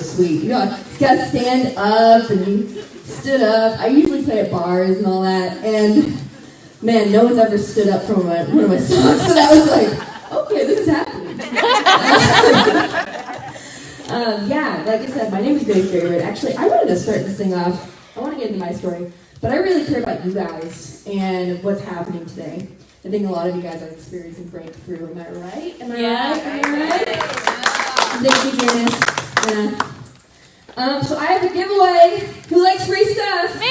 sweet. You know, you gotta stand up, and you stood up. I usually play at bars and all that, and man, no one's ever stood up from one of my songs, so that was like, okay, this is happening. Yeah, like I said, my name is Grace Favorite. Actually, I wanted to start this thing off. I want to get into my story, but I really care about you guys and what's happening today. I think a lot of you guys are experiencing breakthrough. Am I right? Am I right? Am I right? Thank you, Janice. Yeah. So I have a giveaway. Who likes free stuff? Me!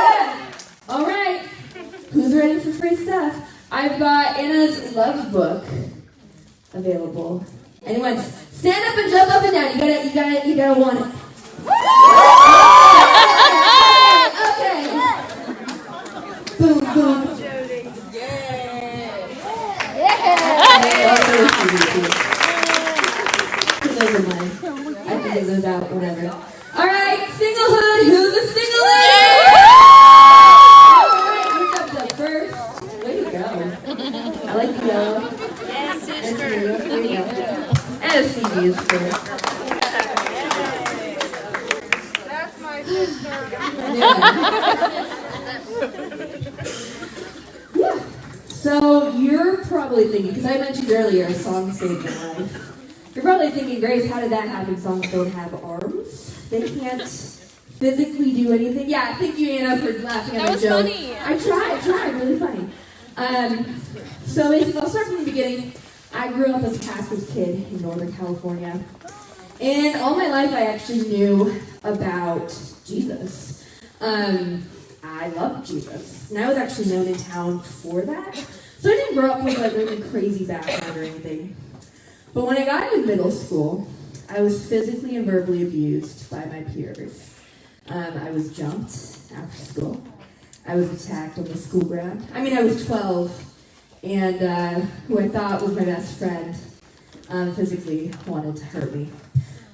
Yeah. All right. Who's ready for free stuff? I've got Anna's love book available. Anyone? Stand up and jump up and down. You gotta want it. Okay. Boom, boom. Those are mine. I can give those out, whatever. All right, singlehood. Who's a singlehood? All right, you jumped up first. Way to go. I like the yellow. Yes, sister. There you go. And a CD is first. That's my sister. Yeah. So you're probably thinking, because I mentioned earlier, a song saved your life. You're probably thinking, Grace, how did that happen? Songs don't have arms. They can't physically do anything. Yeah, thank you, Anna, for laughing at my joke. That was funny. I tried, really funny. So basically, I'll start from the beginning. I grew up as a pastor's kid in Northern California. And all my life, I actually knew about Jesus. I loved Jesus. And I was actually known in town for that. So I didn't grow up with like really crazy background or anything. But when I got into middle school, I was physically and verbally abused by my peers. I was jumped after school. I was attacked on the school ground. I mean, I was 12, and who I thought was my best friend physically wanted to hurt me.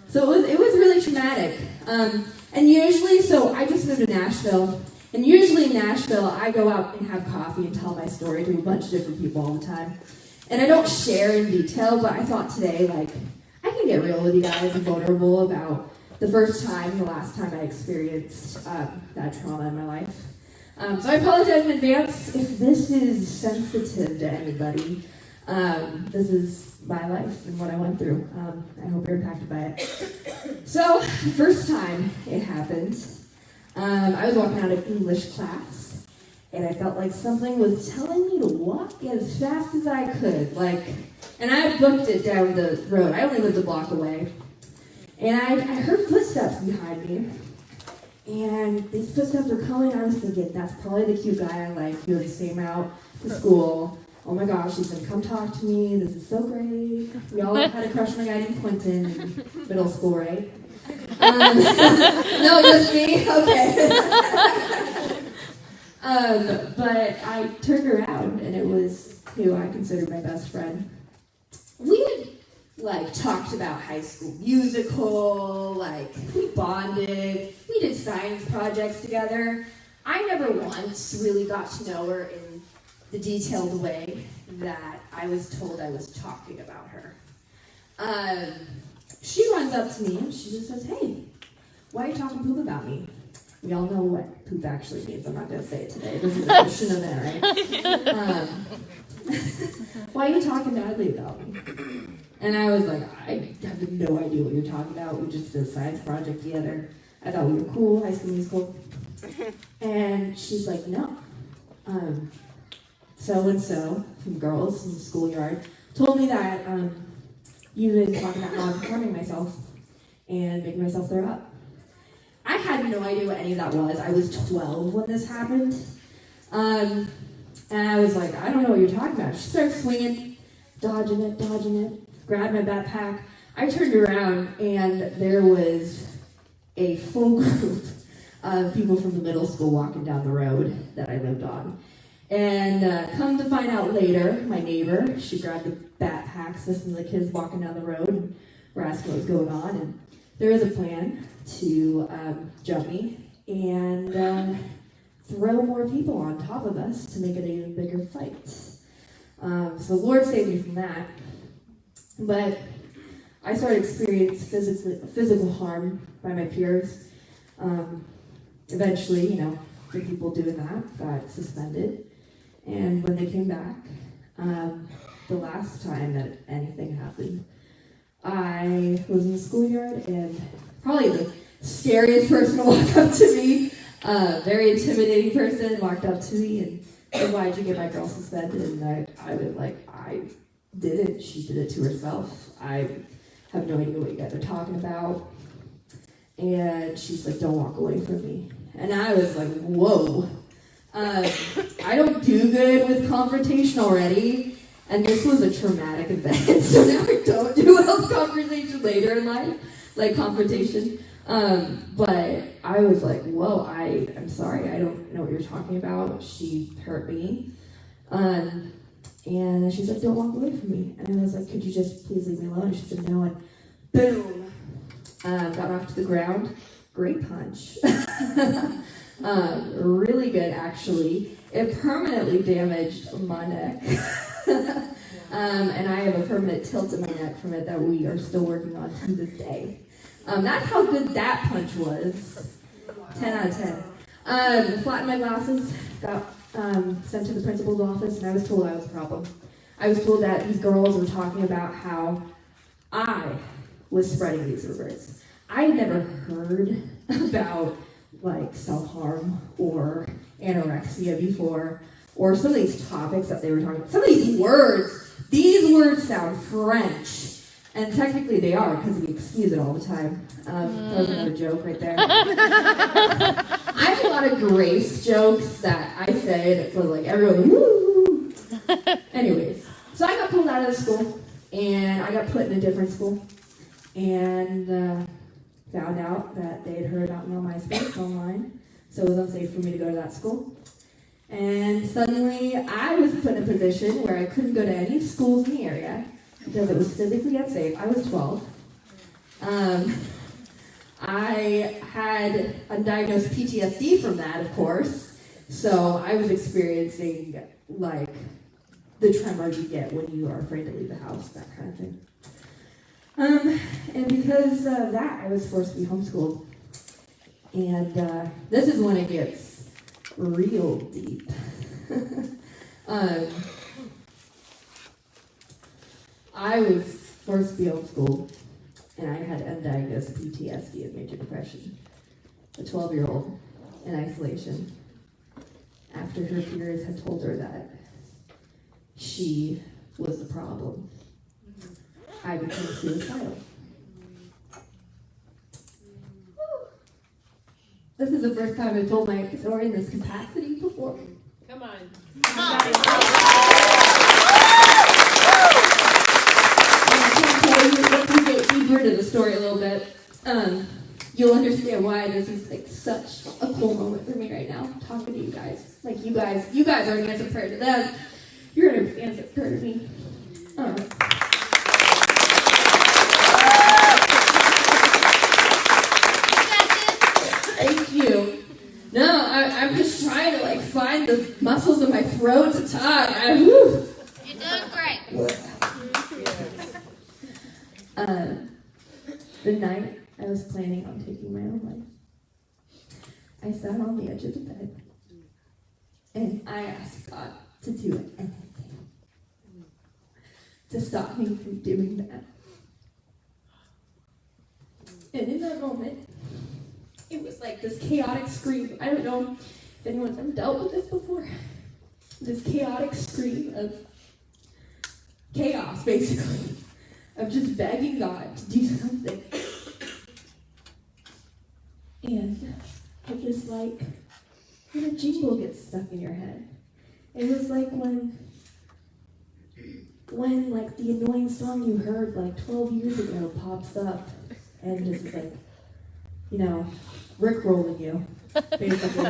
So it was really traumatic. And usually, so I just moved to Nashville, and usually in Nashville, I go out and have coffee and tell my story to a bunch of different people all the time. And I don't share in detail, but I thought today, like, I can get real with you guys and vulnerable about the first time, the last time I experienced that trauma in my life. So I apologize in advance if this is sensitive to anybody. This is my life and what I went through. I hope you're impacted by it. So, the first time it happened, I was walking out of English class. And I felt like something was telling me to walk as fast as I could. And I booked it down the road. I only lived a block away. And I heard footsteps behind me. And these footsteps were coming. I was thinking, that's probably the cute guy I like. He always came out to school. Oh my gosh, he's gonna come talk to me. This is so great. We all had a crush on a guy named Quentin in middle school, right? No, just me? Okay. But I turned around, and it was who I considered my best friend. We had, talked about High School Musical, we bonded, we did science projects together. I never once really got to know her in the detailed way that I was told I was talking about her. She runs up to me, and she just says, "Hey, why are you talking poop about me?" We all know what poop actually means. I'm not going to say it today. This is a Christian event, right? Why are you talking badly about me? And I was like, I have no idea what you're talking about. We just did a science project together. I thought we were cool, High School Musical. And she's like, no. So-and-so, some girls in the schoolyard, told me that you've been talking about how I'm harming myself and making myself throw up. I had no idea what any of that was. I was 12 when this happened. And I was like, I don't know what you're talking about. She started swinging, dodging it, grabbed my backpack. I turned around, and there was a full group of people from the middle school walking down the road that I lived on. And come to find out later, my neighbor, she grabbed the backpacks, listened to the kids walking down the road, and were asking what was going on. And there was a plan to jump me and throw more people on top of us to make it an even bigger fight. So the Lord saved me from that. But I started experiencing physical harm by my peers. Eventually, the people doing that got suspended. And when they came back, the last time that anything happened, I was in the schoolyard, and probably the scariest person to walk up to me, very intimidating person, walked up to me and said, "Why'd you get my girl suspended?" And I was like, "I didn't. She did it to herself. I have no idea what you guys are talking about." And she's like, "Don't walk away from me." And I was like, whoa. I don't do good with confrontation already, and this was a traumatic event, so now I don't do well with confrontation later in life, like confrontation. But I was like, whoa, I'm sorry, I don't know what you're talking about. She hurt me. And she's like, "Don't walk away from me." And I was like, "Could you just please leave me alone?" And she said, "No." And boom, got knocked to the ground. Great punch. Really good, actually. It permanently damaged my neck. And I have a permanent tilt in my neck from it that we are still working on to this day. That's how good that punch was. 10 out of 10. Flattened my glasses, got sent to the principal's office, and I was told I was a problem. I was told that these girls were talking about how I was spreading these rumors. I had never heard about self-harm or anorexia before, or some of these topics that they were talking about. Some of these words sound French, and technically they are because we excuse it all the time. That was another joke right there. I have a lot of grace jokes that I say, and it's everyone, woo! Anyways, so I got pulled out of the school, and I got put in a different school, and found out that they had heard about me on MySpace online, so it was unsafe for me to go to that school. And suddenly, I was put in a position where I couldn't go to any schools in the area because it was physically unsafe. I was 12. I had undiagnosed PTSD from that, of course, so I was experiencing, the tremor you get when you are afraid to leave the house, that kind of thing. And because of that, I was forced to be homeschooled. And this is when it gets real deep. I was forced to be homeschooled, and I had undiagnosed PTSD and major depression. A 12-year-old in isolation, after her peers had told her that she was the problem. I became suicidal. This is the first time I've told my story in this capacity before. Come on. If we get deeper into the story a little bit, you'll understand why this is such a cool moment for me right now, talking to you guys. You guys are an answer prayer to them. You're an answer prayer to me. Thank you. No, I'm just trying to find the muscles in my throat to talk. You're doing great. The night I was planning on taking my own life, I sat on the edge of the bed and I asked God to do anything to stop me from doing that. And in that moment, it was like this chaotic scream. I don't know if anyone's ever dealt with this before. This chaotic scream of chaos, basically, of just begging God to do something. And it was like when a jingle gets stuck in your head. It was like when the annoying song you heard 12 years ago pops up and just is rickrolling you, basically.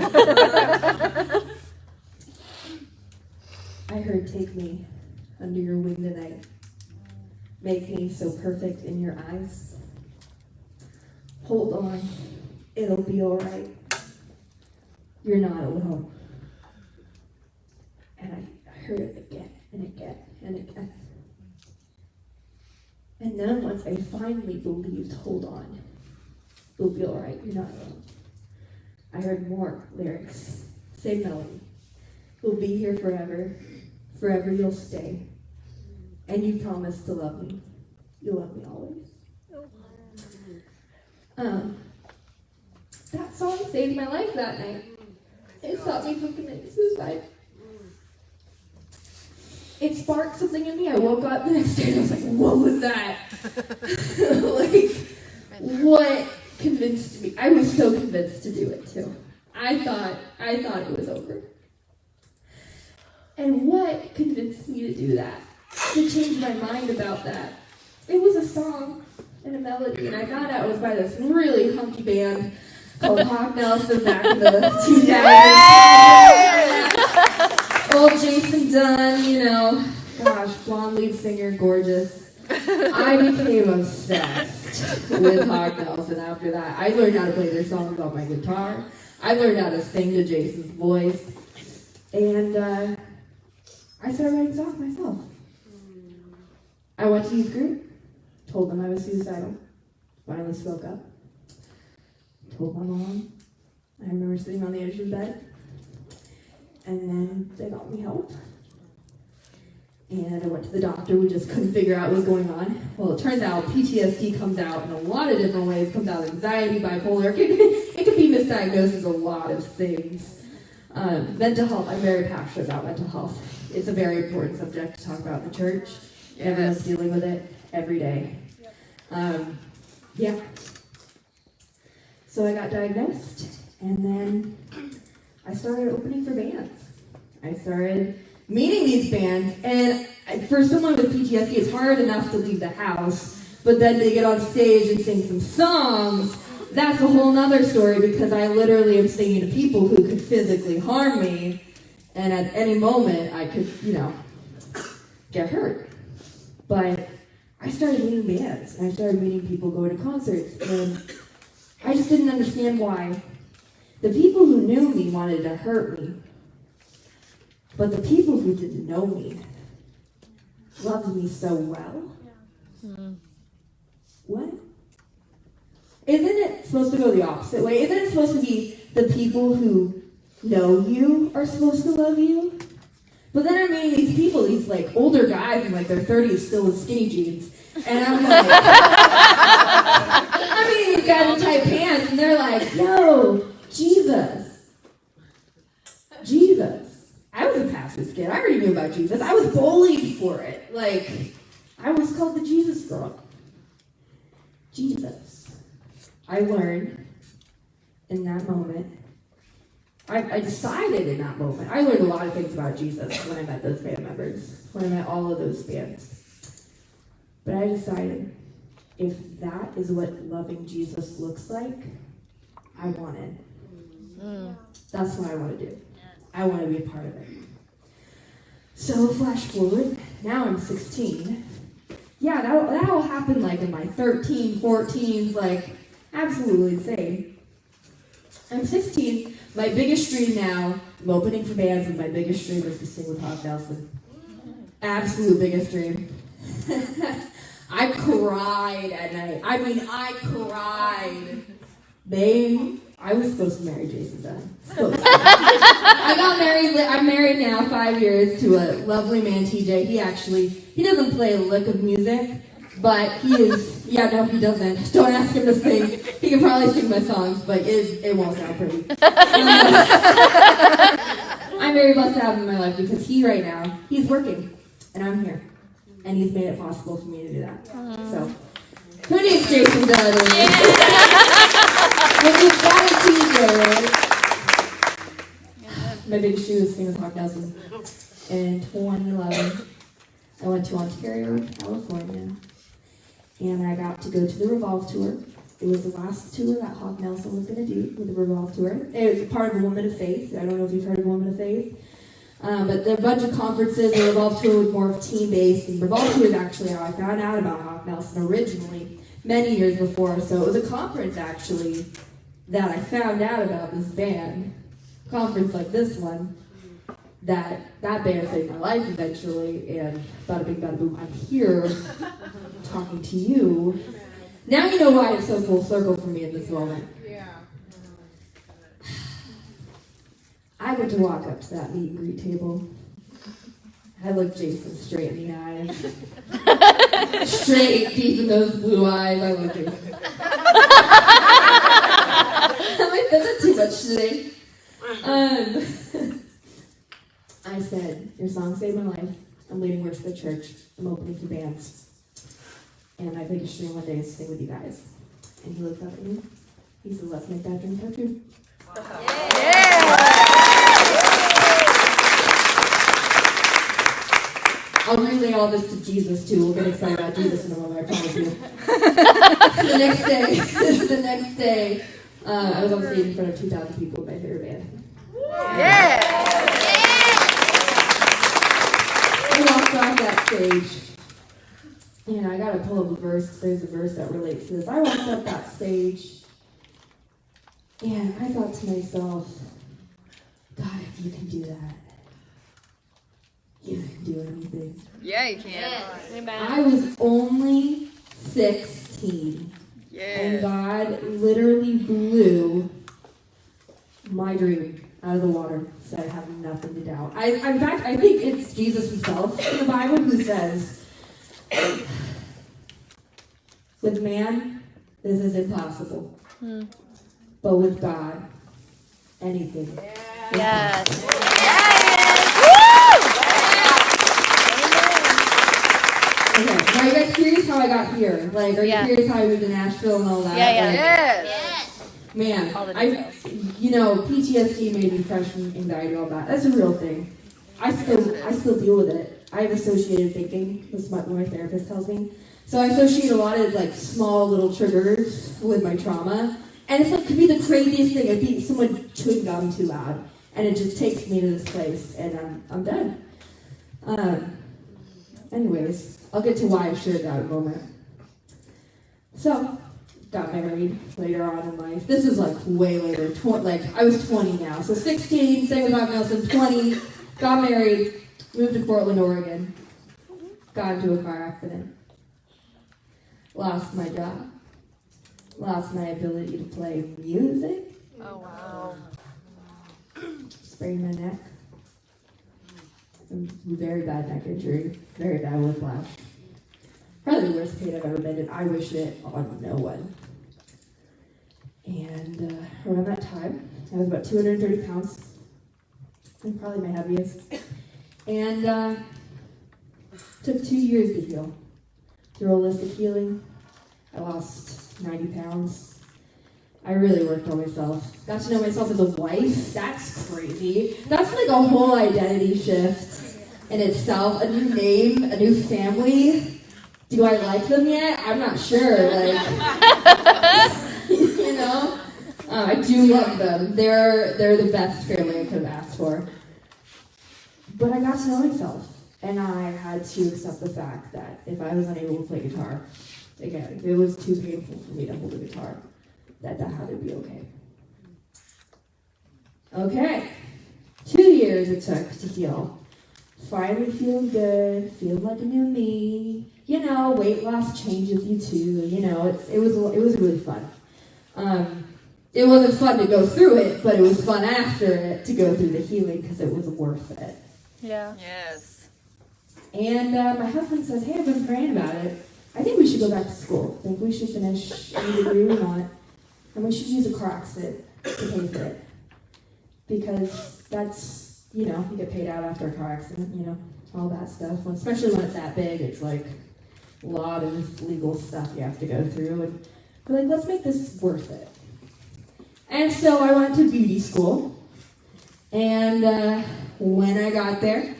I heard, "Take me under your wing tonight. Make me so perfect in your eyes. Hold on, it'll be alright. You're not alone." And I heard it again and again and again. And then once I finally believed, hold on, you'll be all right, you're not alone, I heard more lyrics, same melody. You'll be here forever, forever you'll stay. And you promised to love me. You'll love me always. That song saved my life that night. It stopped me from committing suicide. It sparked something in me. I woke up the next day and I was like, what was that? What convinced me? I was so convinced to do it too. I thought it was over. And what convinced me to do that? To change my mind about that? It was a song and a melody, and I found out it was by this really hunky band called Hawk Nelson back in the 2000s. Old Jason Dunn, gosh, blonde lead singer, gorgeous. I became obsessed with Hawk Nelson after that. I learned how to play their songs on my guitar. I learned how to sing to Jason's voice. And I started writing songs myself. I went to youth group, told them I was suicidal, finally spoke up, told my mom. I remember sitting on the edge of the bed, and then they got me help. And I went to the doctor, we just couldn't figure out what was going on. Well, it turns out PTSD comes out in a lot of different ways. It comes out anxiety, bipolar, it can be misdiagnosed as a lot of things. Mental health, I'm very passionate about mental health. It's a very important subject to talk about in the church. Yes. Everyone's dealing with it every day. Yeah. So I got diagnosed, and then I started opening for bands. I started meeting these bands, and for someone with PTSD, it's hard enough to leave the house, but then to get on stage and sing some songs, that's a whole nother story, because I literally am singing to people who could physically harm me, and at any moment I could, get hurt. But I started meeting bands, and I started meeting people going to concerts, and I just didn't understand why the people who knew me wanted to hurt me, but the people who didn't know me loved me so well. What? Isn't it supposed to go the opposite way? Isn't it supposed to be the people who know you are supposed to love you? But then I'm meeting these people, these older guys in their 30s still with skinny jeans. And I'm like, I'm meeting these guys in tight pants, and they're like, yo, Jesus. I was a pastor's kid. I already knew about Jesus. I was bullied for it. I was called the Jesus girl. Jesus. I learned in that moment. I decided in that moment. I learned a lot of things about Jesus when I met those band members, when I met all of those bands. But I decided, if that is what loving Jesus looks like, I want it. That's what I want to do. I want to be a part of it. So flash forward, now I'm 16. Yeah, that all happened in my 13, 14s, absolutely insane. I'm 16. My biggest dream now, I'm opening for bands, and my biggest dream is to sing with Hawk Nelson. Absolute biggest dream. I cried at night. I cried. I was supposed to marry Jason Dunn. I got married. I'm married now, 5 years, to a lovely man, TJ. He doesn't play a lick of music, but he is, he doesn't. Don't ask him to sing. He can probably sing my songs, but it won't sound pretty. I'm very blessed to have him in my life, because right now, he's working, and I'm here. And he's made it possible for me to do that. So, who needs Jason Dunn? When you've got a TJ, right? My biggest shoe is singing with Hawk Nelson. In 2011, I went to Ontario, California, and I got to go to the Revolve Tour. It was the last tour that Hawk Nelson was going to do with the Revolve Tour. It was part of the Woman of Faith. I don't know if you've heard of Woman of Faith. But there are a bunch of conferences. The Revolve Tour was more team-based, and Revolve Tour is actually how I found out about Hawk Nelson originally, many years before. So it was a conference, actually, that I found out about this band. Conference like this one. that band saved my life eventually, and bada bing, bada boom, I'm here talking to you. Now you know why it's so full circle for me in this moment. Yeah. I get to walk up to that meet and greet table. I look Jason straight in the eyes. Straight, deep in those blue eyes, I look Jason. I'm like, that's too much today. I said, your song saved my life. I'm leading worship at church. I'm opening for bands. And I think a stream one day is to sing with you guys. And he looked up at me. He said, let's make that dream come true. I'll relay all this to Jesus too. We'll get excited about Jesus in a moment, I promise you. The next day, I was on stage in front of 2,000 people with my favorite band. I walked off that stage, and I gotta pull up a verse, because there's a verse that relates to this. I walked up that stage, and I thought to myself, God, if you can do that, you can do anything. Yeah, you can. Yes. I was only 16, and God literally blew my dream out of the water, so I have nothing to doubt. In fact, I think it's Jesus himself in the Bible who says, with man, this is impossible. But with God, anything. Yes. Okay, now are you guys curious how I got here? Like, are you Yeah. curious how I moved to Nashville and all that? Yeah. Like, Yes. man, All the details. PTSD, maybe depression, anxiety, all that. That's a real thing. I still deal with it. I have associated thinking. That's what my therapist tells me. So I associate a lot of like small little triggers with my trauma, and it's like could be the craziest thing. It'd be someone chewing gum too loud, and it just takes me to this place, and I'm dead. Anyways, I'll get to why I shared that in a moment. So, got married later on in life. This is like way later. I was 20 now. So 16, sang with Rock Nelson, 20, got married, moved to Portland, Oregon, got into a car accident, lost my job, lost my ability to play music. Oh, wow. Sprained my neck. Very bad neck injury, very bad whiplash. Probably the worst pain I've ever been in. I wish it on no one. And around that time, I was about 230 pounds. I'm probably my heaviest. And took 2 years to heal. Through holistic healing, I lost 90 pounds. I really worked on myself. Got to know myself as a wife. That's crazy. That's like a whole identity shift in itself. A new name, a new family. Do I like them yet? I'm not sure. I do love them. They're the best family I could have asked for. But I got to know myself, and I had to accept the fact that if I was unable to play guitar, again, if it was too painful for me to hold a guitar, that had to be okay. Okay, 2 years it took to heal. Finally feeling good, feeling like a new me. Weight loss changes you too. It was really fun. It wasn't fun to go through it, but it was fun after it to go through the healing because it was worth it. Yeah. Yes. And my husband says, hey, I've been praying about it. I think we should go back to school. I think we should finish any degree we want. And we should use a car accident to pay for it. Because that's, you get paid out after a car accident, all that stuff. Especially when it's that big, it's like a lot of legal stuff you have to go through. And we're like, let's make this worth it. And so I went to beauty school. And when I got there,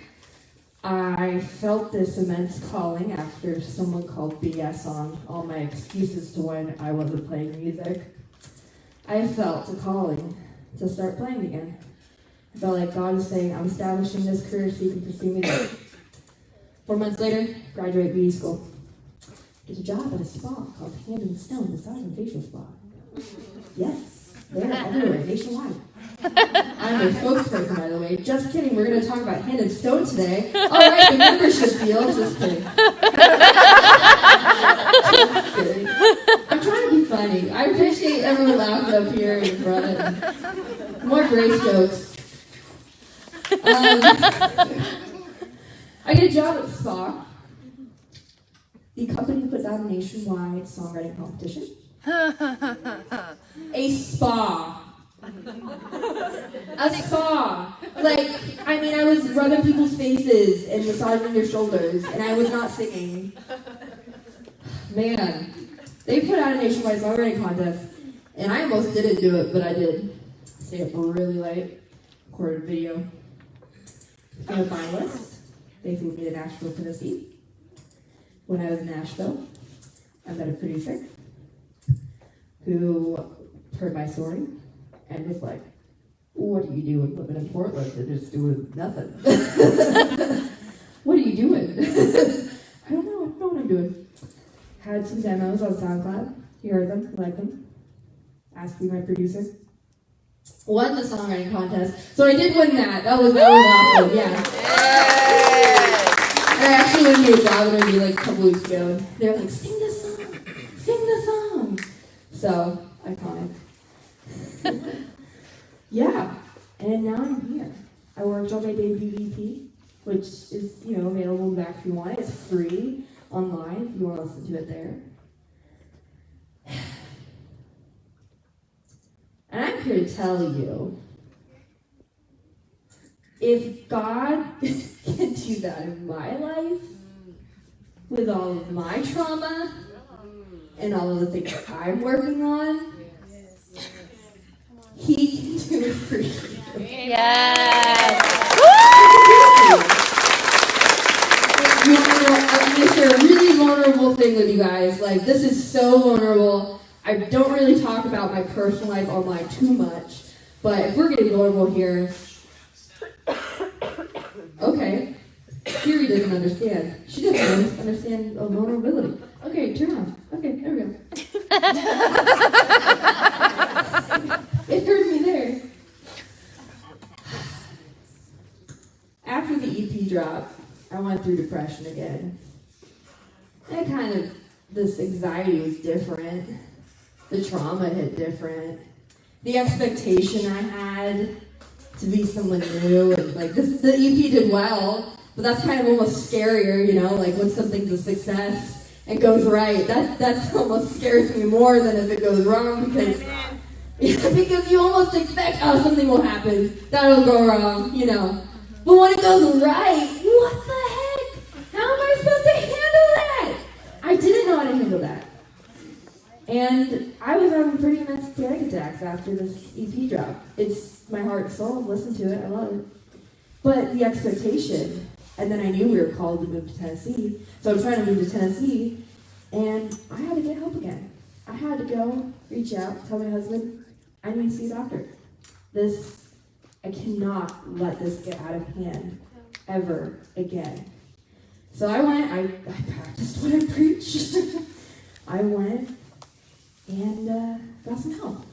I felt this immense calling after someone called BS on all my excuses to when I wasn't playing music. I felt a calling to start playing again. I felt like God was saying, I'm establishing this career so you can pursue music. 4 months later, graduate beauty school. Get a job at a spa called Hand and Stone Massage and Facial Spa. Yes, They're everywhere, nationwide. I'm their spokesperson, by the way. Just kidding. We're going to talk about hand and stone today. All right, the membership deal. Just kidding. Just kidding. I'm trying to be funny. I appreciate everyone laughing up here in front. More Grace jokes. I get a job at SPA. The company puts out a nationwide songwriting competition. A spa. A spa. Like, I mean, I was rubbing people's faces and massaging their shoulders, and I was not singing. Man, they put out a nationwide songwriting contest, and I almost didn't do it, but I did. Stayed up really late, recorded a video. I'm a finalist. They flew me to Nashville, Tennessee. When I was in Nashville, I met a producer who heard my story and was like, what are you doing living in Portland and just doing nothing? What are you doing? I don't know what I'm doing. Had some demos on SoundCloud. You heard them, you liked them. Asked to be my producer. Won the songwriting contest. So I did win that. That was awesome, yeah. I actually went to a job interview like a couple weeks ago. They were like, sing this song. So, iconic. Yeah, and now I'm here. I worked on my debut EP, which is, available back if you want it. It's free online if you want to listen to it there. And I'm here to tell you, if God can do that in my life, with all of my trauma, and all of the things that I'm working on, He can do it for you. Yes. I'm going to share a really vulnerable thing with you guys. Like, this is so vulnerable. I don't really talk about my personal life online too much, but if we're getting vulnerable here, okay. Siri doesn't understand. She doesn't understand a vulnerability. Okay, turn off. Okay, there we go. It heard me there. After the EP drop, I went through depression again. And this anxiety was different. The trauma hit different. The expectation I had to be someone new, and the EP did well, but that's kind of almost scarier, like when something's a success and goes right. That's almost scares me more than if it goes wrong, because you almost expect, something will happen, that'll go wrong, But when it goes right, what the heck? How am I supposed to handle that? I didn't know how to handle that. And I was having pretty immense panic attacks after this EP drop. It's my heart and soul. Listen to it. I love it. But the expectation, and then I knew we were called to move to Tennessee. So I'm trying to move to Tennessee, and I had to get help again. I had to go, reach out, tell my husband, I need to see a doctor. I cannot let this get out of hand ever again. So I went, I practiced what I preached. I went and got some help.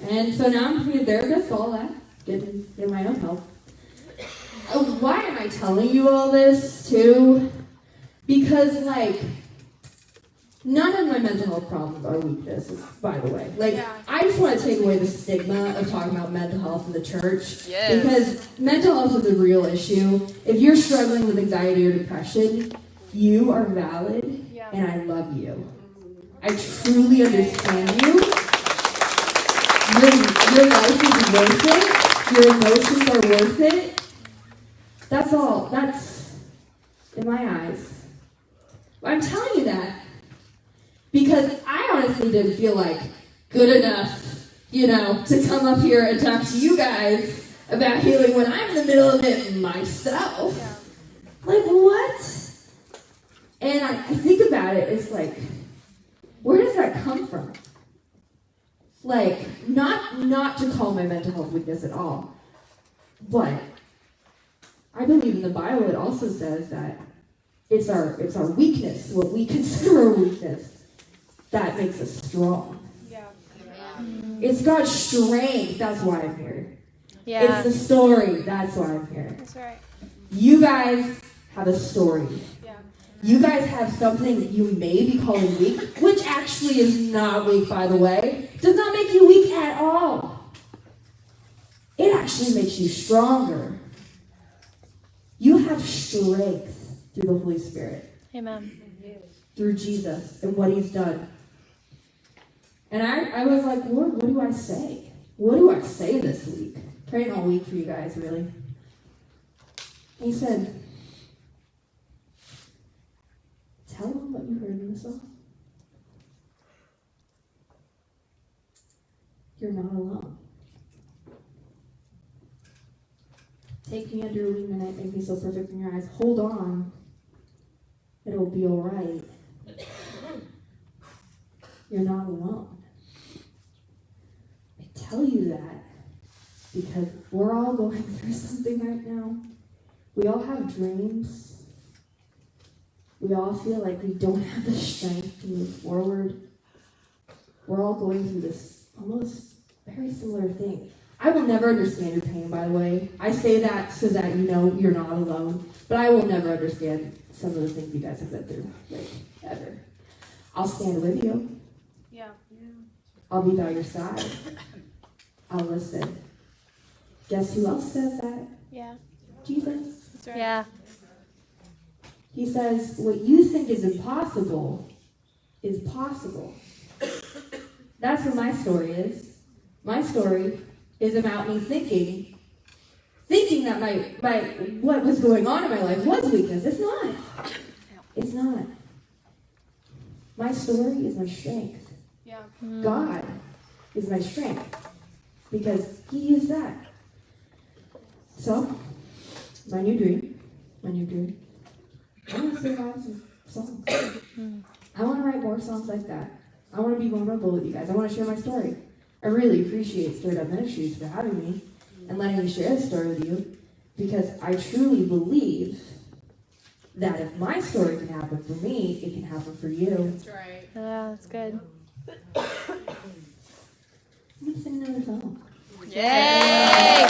And so now I'm being a therapist, all that, getting my own help. Why am I telling you all this, too? Because, none of my mental health problems are weaknesses, by the way. I just want to take away the stigma of talking about mental health in the church. Yes. Because mental health is a real issue. If you're struggling with anxiety or depression, you are valid, and I love you. I truly understand you. Your life is worth it. Your emotions are worth it. That's all. That's, in my eyes. I'm telling you that because I honestly didn't feel good enough, to come up here and talk to you guys about healing when I'm in the middle of it myself. What? And I think about it, it's where does that come from? Not to call my mental health weakness at all, but I believe in the Bible it also says that it's our weakness, what we consider a weakness, that makes us strong. Yeah. It's God's strength. That's why I'm here. Yeah. It's the story. That's why I'm here. That's right. You guys have a story. Yeah. You guys have something that you may be calling weak, which actually is not weak, by the way. Does not make you weak at all. It actually makes you stronger. You have strength through the Holy Spirit, Amen. through Jesus and what he's done. And I was like, Lord, what do I say? What do I say this week? Praying all week for you guys, really. He said, tell them what you heard in the song. You're not alone. Take me under your wing tonight, make me so perfect in your eyes. Hold on. It'll be all right. You're not alone. I tell you that because we're all going through something right now. We all have dreams. We all feel like we don't have the strength to move forward. We're all going through this almost very similar thing. I will never understand your pain, by the way. I say that so that you know you're not alone. But I will never understand some of the things you guys have been through, like, ever. I'll stand with you. Yeah. I'll be by your side. I'll listen. Guess who else says that? Yeah. Jesus. That's right. Yeah. He says, what you think is impossible is possible. That's what my story is. My story is about me thinking that my what was going on in my life was weakness. It's not. It's not. My story is my strength. Yeah. God is my strength because he used that. So, my new dream. I want to sing lots of songs. I want to write more songs like that. I want to be vulnerable with you guys. I want to share my story. I really appreciate Stirred Up Ministries for having me and letting me share this story with you because I truly believe that if my story can happen for me, it can happen for you. That's right. Yeah, that's good. I'm going to sing another song. Yay!